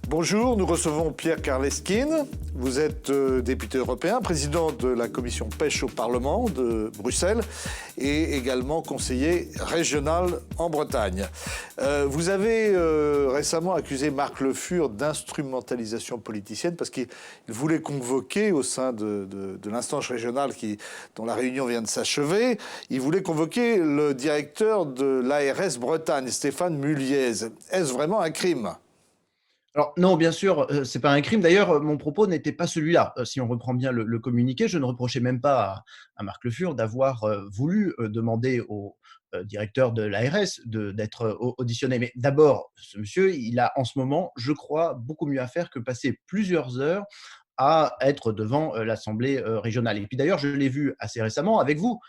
Bonjour, nous recevons Pierre Karleskind. Vous êtes député européen, président de la commission pêche au Parlement de Bruxelles et également conseiller régional en Bretagne. Vous avez récemment accusé Marc Le Fur d'instrumentalisation politicienne parce qu'il voulait convoquer au sein de l'instance régionale dont la réunion vient de s'achever, il voulait convoquer le directeur de l'ARS Bretagne, Stéphane Mulliez. Est-ce vraiment un crime ? Alors non, bien sûr, c'est pas un crime. D'ailleurs, mon propos n'était pas celui-là. Si on reprend bien le communiqué, je ne reprochais même pas à Marc Le Fur d'avoir, voulu, demander au, directeur de l'ARS d'être, auditionné. Mais d'abord, ce monsieur, il a en ce moment, je crois, beaucoup mieux à faire que passer plusieurs heures à être devant, l'assemblée, régionale. Et puis d'ailleurs, je l'ai vu assez récemment avec vous,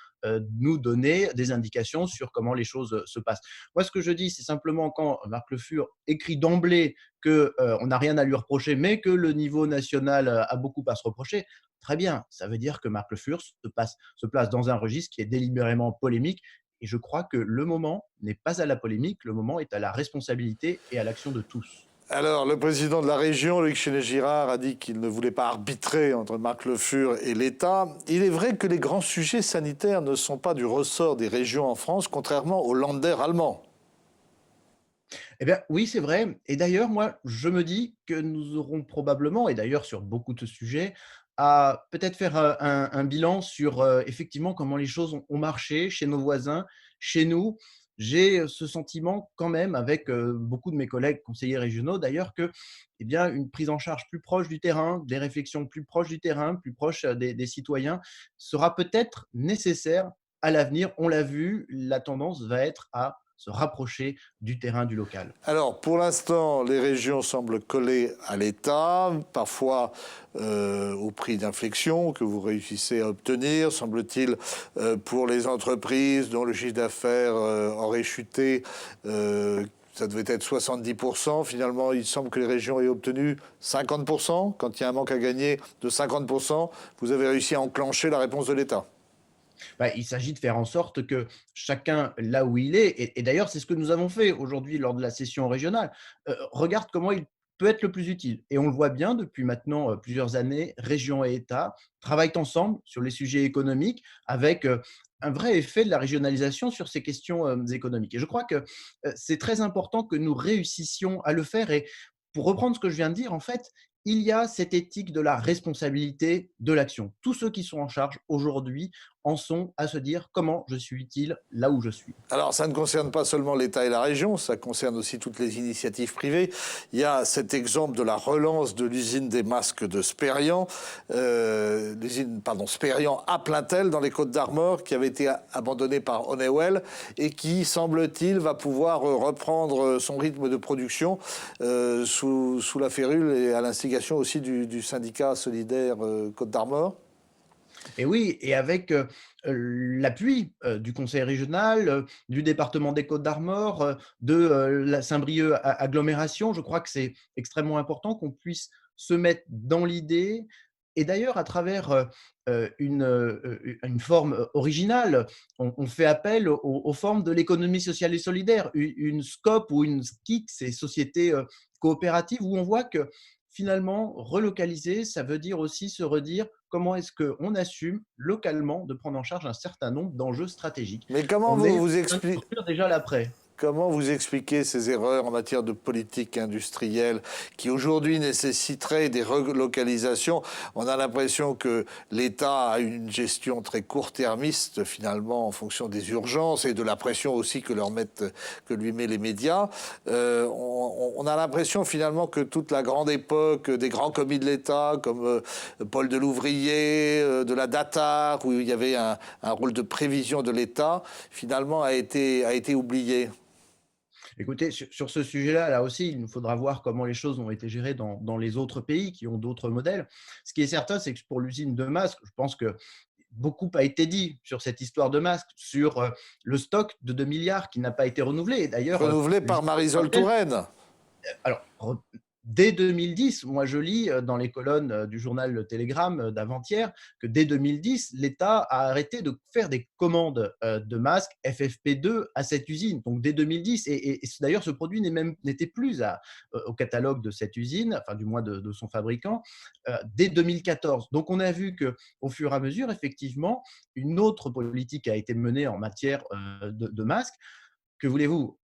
nous donner des indications sur comment les choses, se passent. Moi, ce que je dis, c'est simplement quand Marc Le Fur écrit d'emblée que, on n'a rien à lui reprocher, mais que le niveau national, a beaucoup à se reprocher, très bien. Ça veut dire que Marc Le Fur se place dans un registre qui est délibérément polémique et je crois que le moment n'est pas à la polémique, le moment est à la responsabilité et à l'action de tous. Alors, le président de la région, Luc Chesnais-Girard, a dit qu'il ne voulait pas arbitrer entre Marc Le Fur et l'État. Il est vrai que les grands sujets sanitaires ne sont pas du ressort des régions en France, contrairement aux Länder allemands. Eh bien, oui, c'est vrai. Et d'ailleurs, moi, je me dis que nous aurons probablement, et d'ailleurs sur beaucoup de sujets, à peut-être faire un bilan sur effectivement comment les choses ont marché chez nos voisins, chez nous. J'ai ce sentiment quand même, avec beaucoup de mes collègues conseillers régionaux d'ailleurs, que eh bien, une prise en charge plus proche du terrain, des réflexions plus proches du terrain, plus proches des citoyens, sera peut-être nécessaire à l'avenir. On l'a vu, la tendance va être à se rapprocher du terrain, du local. Alors, pour l'instant, les régions semblent collées à l'État, parfois au prix d'inflexion que vous réussissez à obtenir, semble-t-il, pour les entreprises dont le chiffre d'affaires aurait chuté. Ça devait être 70%. Finalement, il semble que les régions aient obtenu 50%. Quand il y a un manque à gagner de 50%, vous avez réussi à enclencher la réponse de l'État. Bah, il s'agit de faire en sorte que chacun, là où il est, et d'ailleurs, c'est ce que nous avons fait aujourd'hui lors de la session régionale, regarde comment il peut être le plus utile. Et on le voit bien depuis maintenant plusieurs années, région et État travaillent ensemble sur les sujets économiques avec un vrai effet de la régionalisation sur ces questions économiques. Et je crois que c'est très important que nous réussissions à le faire. Et pour reprendre ce que je viens de dire, en fait, il y a cette éthique de la responsabilité de l'action. Tous ceux qui sont en charge aujourd'hui en sont à se dire comment je suis utile là où je suis. Alors, ça ne concerne pas seulement l'État et la région, ça concerne aussi toutes les initiatives privées. Il y a cet exemple de la relance de l'usine des masques de Sperian, Sperian à Plaintel, dans les Côtes-d'Armor, qui avait été abandonnée par Honeywell et qui, semble-t-il, va pouvoir reprendre son rythme de production sous la férule et à l'instigation aussi du syndicat solidaire Côtes-d'Armor. Et oui, et avec l'appui du conseil régional, du département des Côtes-d'Armor, de la Saint-Brieuc agglomération, je crois que c'est extrêmement important qu'on puisse se mettre dans l'idée. Et d'ailleurs, à travers une forme originale, on fait appel aux formes de l'économie sociale et solidaire, une SCOP ou une SCIC, ces sociétés coopératives, où on voit que finalement, relocaliser, ça veut dire aussi se redire comment est-ce qu'on assume localement de prendre en charge un certain nombre d'enjeux stratégiques. Mais comment On est vous en vous train de expliquez construire déjà l'après. Comment vous expliquez ces erreurs en matière de politique industrielle qui aujourd'hui nécessiteraient des relocalisations? On a l'impression que l'État a une gestion très court-termiste finalement en fonction des urgences et de la pression aussi que lui met les médias. On a l'impression finalement que toute la grande époque des grands commis de l'État comme Paul Delouvrier, de la DATAR, où il y avait un rôle de prévision de l'État, finalement a été oubliée. Écoutez, sur ce sujet-là, là aussi, il nous faudra voir comment les choses ont été gérées dans les autres pays qui ont d'autres modèles. Ce qui est certain, c'est que pour l'usine de masques, je pense que beaucoup a été dit sur cette histoire de masques, sur le stock de 2 milliards qui n'a pas été renouvelé. Et d'ailleurs, Renouvelé par l'usine de Marisol Saint-Martin, Touraine. alors, dès 2010, moi je lis dans les colonnes du journal Le Télégramme d'avant-hier que dès 2010, l'État a arrêté de faire des commandes de masques FFP2 à cette usine. Donc dès 2010, et d'ailleurs ce produit n'était plus au catalogue de cette usine, enfin du moins de son fabricant, dès 2014. Donc on a vu que au fur et à mesure, effectivement, une autre politique a été menée en matière de masques. Que voulez-vous?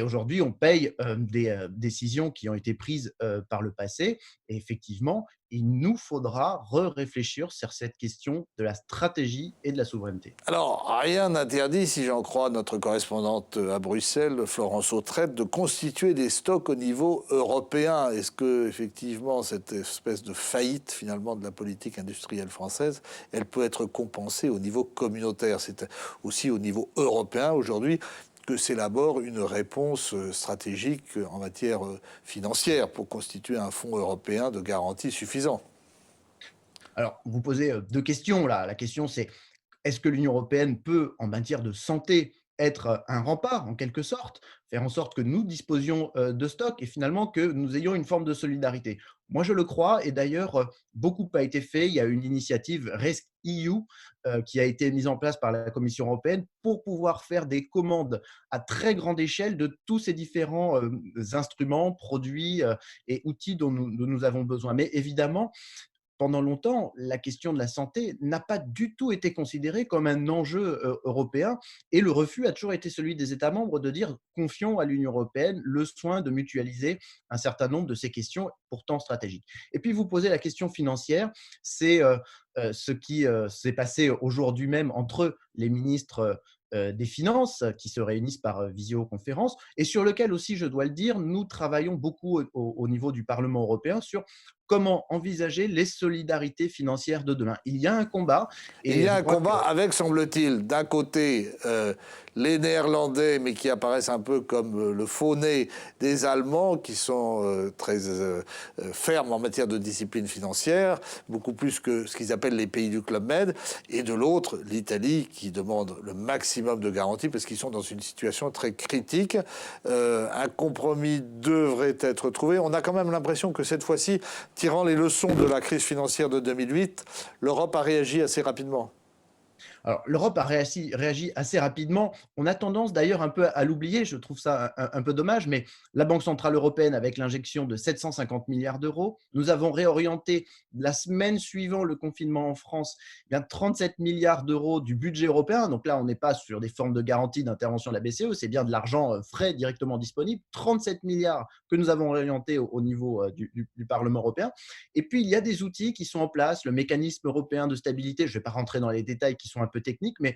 Aujourd'hui, on paye des décisions qui ont été prises par le passé. Et effectivement, il nous faudra réfléchir sur cette question de la stratégie et de la souveraineté. Alors, rien n'interdit, si j'en crois notre correspondante à Bruxelles, Florence Autrette, de constituer des stocks au niveau européen. Est-ce que, effectivement, cette espèce de faillite, finalement, de la politique industrielle française, elle peut être compensée au niveau communautaire? C'est aussi au niveau européen, aujourd'hui, que s'élabore une réponse stratégique en matière financière pour constituer un fonds européen de garantie suffisant. Alors, vous posez deux questions là. La question, c'est est-ce que l'Union européenne peut, en matière de santé, être un rempart, en quelque sorte, faire en sorte que nous disposions de stocks et finalement que nous ayons une forme de solidarité? Moi, je le crois, et d'ailleurs, beaucoup a été fait. Il y a une initiative RESC-EU qui a été mise en place par la Commission européenne pour pouvoir faire des commandes à très grande échelle de tous ces différents instruments, produits et outils dont nous avons besoin. Mais évidemment, pendant longtemps, la question de la santé n'a pas du tout été considérée comme un enjeu européen, et le refus a toujours été celui des États membres de dire confions à l'Union européenne le soin de mutualiser un certain nombre de ces questions pourtant stratégiques. Et puis vous posez la question financière, c'est ce qui s'est passé aujourd'hui même entre les ministres des Finances qui se réunissent par visioconférence, et sur lequel aussi, je dois le dire, nous travaillons beaucoup au niveau du Parlement européen sur comment envisager les solidarités financières de demain. Il y a un combat, Il y et a je un crois que combat avec, semble-t-il, d'un côté les Néerlandais, mais qui apparaissent un peu comme le faux-nez des Allemands, qui sont très fermes en matière de discipline financière, beaucoup plus que ce qu'ils appellent les pays du Club Med, et de l'autre, l'Italie, qui demande le maximum de garanties, parce qu'ils sont dans une situation très critique. Un compromis devrait être trouvé. On a quand même l'impression que cette fois-ci, tirant les leçons de la crise financière de 2008, l'Europe a réagi assez rapidement. Alors, l'Europe a réagi assez rapidement. On a tendance d'ailleurs un peu à l'oublier, je trouve ça un peu dommage, mais la Banque centrale européenne, avec l'injection de 750 milliards d'euros, nous avons réorienté la semaine suivant le confinement en France, eh bien 37 milliards d'euros du budget européen. Donc là, on n'est pas sur des formes de garantie d'intervention de la BCE, c'est bien de l'argent frais directement disponible. 37 milliards que nous avons réorientés au niveau du Parlement européen. Et puis, il y a des outils qui sont en place, le mécanisme européen de stabilité, je ne vais pas rentrer dans les détails qui sont un peu techniques, mais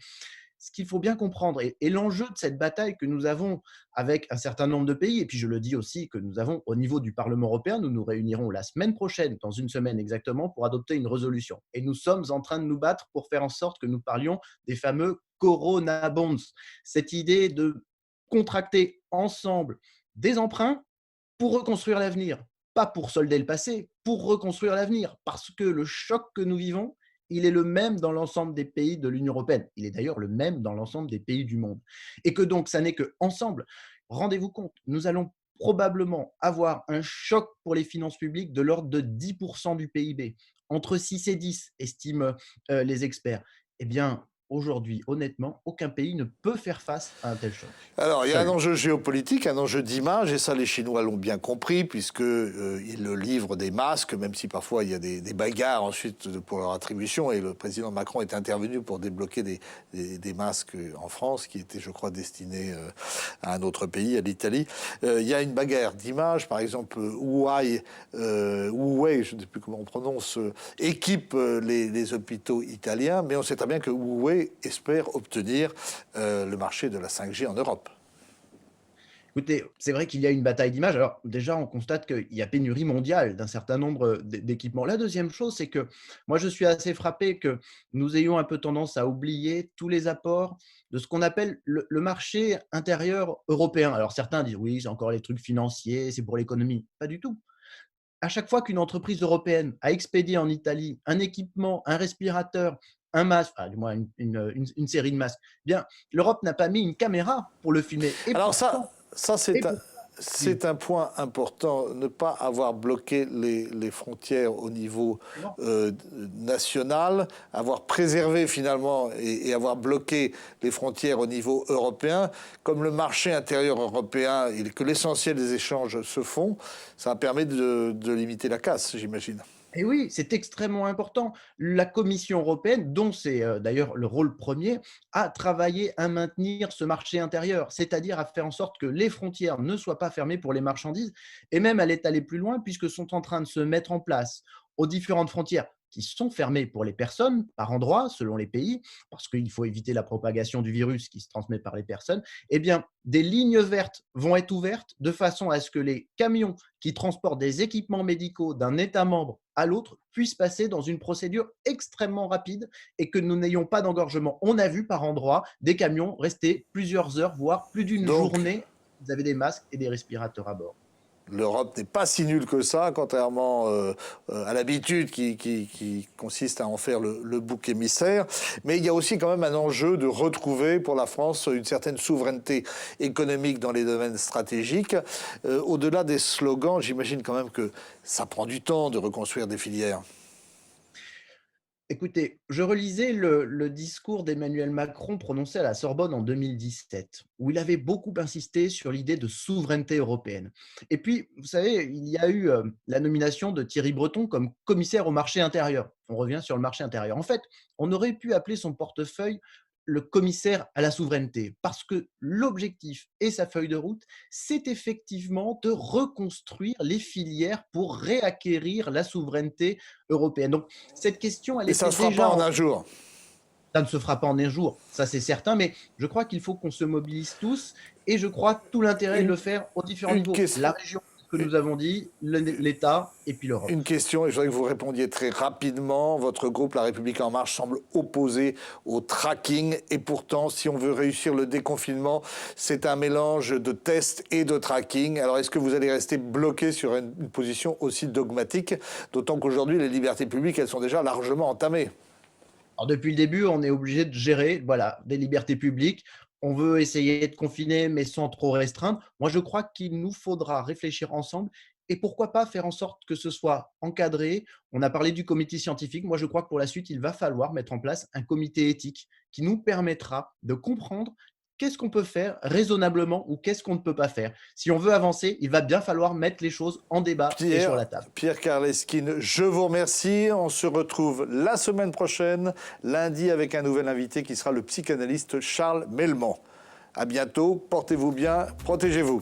ce qu'il faut bien comprendre, et l'enjeu de cette bataille que nous avons avec un certain nombre de pays, et puis je le dis aussi que nous avons au niveau du Parlement européen, nous nous réunirons la semaine prochaine, dans une semaine exactement, pour adopter une résolution. Et nous sommes en train de nous battre pour faire en sorte que nous parlions des fameux Corona Bonds, cette idée de contracter ensemble des emprunts pour reconstruire l'avenir, pas pour solder le passé, pour reconstruire l'avenir, parce que le choc que nous vivons, il est le même dans l'ensemble des pays de l'Union européenne. Il est d'ailleurs le même dans l'ensemble des pays du monde. Et que donc, ça n'est qu'ensemble. Rendez-vous compte, nous allons probablement avoir un choc pour les finances publiques de l'ordre de 10% du PIB, entre 6 et 10, estiment les experts. Eh bien, aujourd'hui, honnêtement, aucun pays ne peut faire face à un tel choc. Alors, il y a un Seul. enjeu géopolitique, un enjeu d'image, et ça, les Chinois l'ont bien compris, puisque ils livrent des masques, même si parfois il y a des bagarres ensuite pour leur attribution. Et le président Macron est intervenu pour débloquer des masques en France, qui étaient, je crois, destinés à un autre pays, à l'Italie. Il y a une bagarre d'image, par exemple, Huawei, je ne sais plus comment on prononce, équipe les hôpitaux italiens, mais on sait très bien que Huawei espère obtenir le marché de la 5G en Europe. Écoutez, c'est vrai qu'il y a une bataille d'image. Alors déjà, on constate qu'il y a pénurie mondiale d'un certain nombre d'équipements. La deuxième chose, c'est que moi, je suis assez frappé que nous ayons un peu tendance à oublier tous les apports de ce qu'on appelle le marché intérieur européen. Alors certains disent oui, c'est encore les trucs financiers, c'est pour l'économie. Pas du tout. À chaque fois qu'une entreprise européenne a expédié en Italie un équipement, un respirateur, un masque, enfin, du moins une série de masques, eh bien, l'Europe n'a pas mis une caméra pour le filmer. Alors ça, Et c'est pourtant, c'est un point important, ne pas avoir bloqué les frontières au niveau national, avoir préservé finalement et avoir bloqué les frontières au niveau européen. Comme le marché intérieur européen et que l'essentiel des échanges se font, ça permet de limiter la casse, j'imagine. Et oui, c'est extrêmement important. La Commission européenne, dont c'est d'ailleurs le rôle premier, a travaillé à maintenir ce marché intérieur, c'est-à-dire à faire en sorte que les frontières ne soient pas fermées pour les marchandises. Et même, elle est allée plus loin puisque sont en train de se mettre en place aux différentes frontières qui sont fermées pour les personnes par endroits, selon les pays, parce qu'il faut éviter la propagation du virus qui se transmet par les personnes, eh bien, des lignes vertes vont être ouvertes de façon à ce que les camions qui transportent des équipements médicaux d'un État membre à l'autre puissent passer dans une procédure extrêmement rapide et que nous n'ayons pas d'engorgement. On a vu par endroits des camions rester plusieurs heures, voire plus d'une Donc, journée. Vous avez des masques et des respirateurs à bord. l'Europe n'est pas si nulle que ça, contrairement à l'habitude qui consiste à en faire le bouc émissaire. Mais il y a aussi quand même un enjeu de retrouver pour la France une certaine souveraineté économique dans les domaines stratégiques. Au-delà des slogans, j'imagine quand même que ça prend du temps de reconstruire des filières. Écoutez, je relisais le discours d'Emmanuel Macron prononcé à la Sorbonne en 2017, où il avait beaucoup insisté sur l'idée de souveraineté européenne. Et puis, vous savez, il y a eu la nomination de Thierry Breton comme commissaire au marché intérieur. On revient sur le marché intérieur. En fait, on aurait pu appeler son portefeuille le commissaire à la souveraineté, parce que l'objectif et sa feuille de route, c'est effectivement de reconstruire les filières pour réacquérir la souveraineté européenne. Donc, cette question, elle Et ça était ne se fera pas déjà en en un jour. ça ne se fera pas en un jour, ça c'est certain, mais je crois qu'il faut qu'on se mobilise tous et je crois tout l'intérêt de Une, le faire aux différents une niveaux. question. La région que nous avons dit, l'État et puis l'Europe. Une question, et je voudrais que vous répondiez très rapidement. Votre groupe, La République En Marche, semble opposé au tracking. Et pourtant, si on veut réussir le déconfinement, c'est un mélange de tests et de tracking. Alors, est-ce que vous allez rester bloqué sur une position aussi dogmatique, d'autant qu'aujourd'hui, les libertés publiques, elles sont déjà largement entamées? Alors depuis le début, on est obligé de gérer voilà, des libertés publiques. On veut essayer de confiner, mais sans trop restreindre. Moi, je crois qu'il nous faudra réfléchir ensemble et pourquoi pas faire en sorte que ce soit encadré. On a parlé du comité scientifique. Moi, je crois que pour la suite, il va falloir mettre en place un comité éthique qui nous permettra de comprendre qu'est-ce qu'on peut faire raisonnablement ou qu'est-ce qu'on ne peut pas faire. Si on veut avancer, il va bien falloir mettre les choses en débat et sur la table. Pierre Karleskind, je vous remercie. On se retrouve la semaine prochaine, lundi, avec un nouvel invité qui sera le psychanalyste Charles Melman. À bientôt, portez-vous bien, protégez-vous.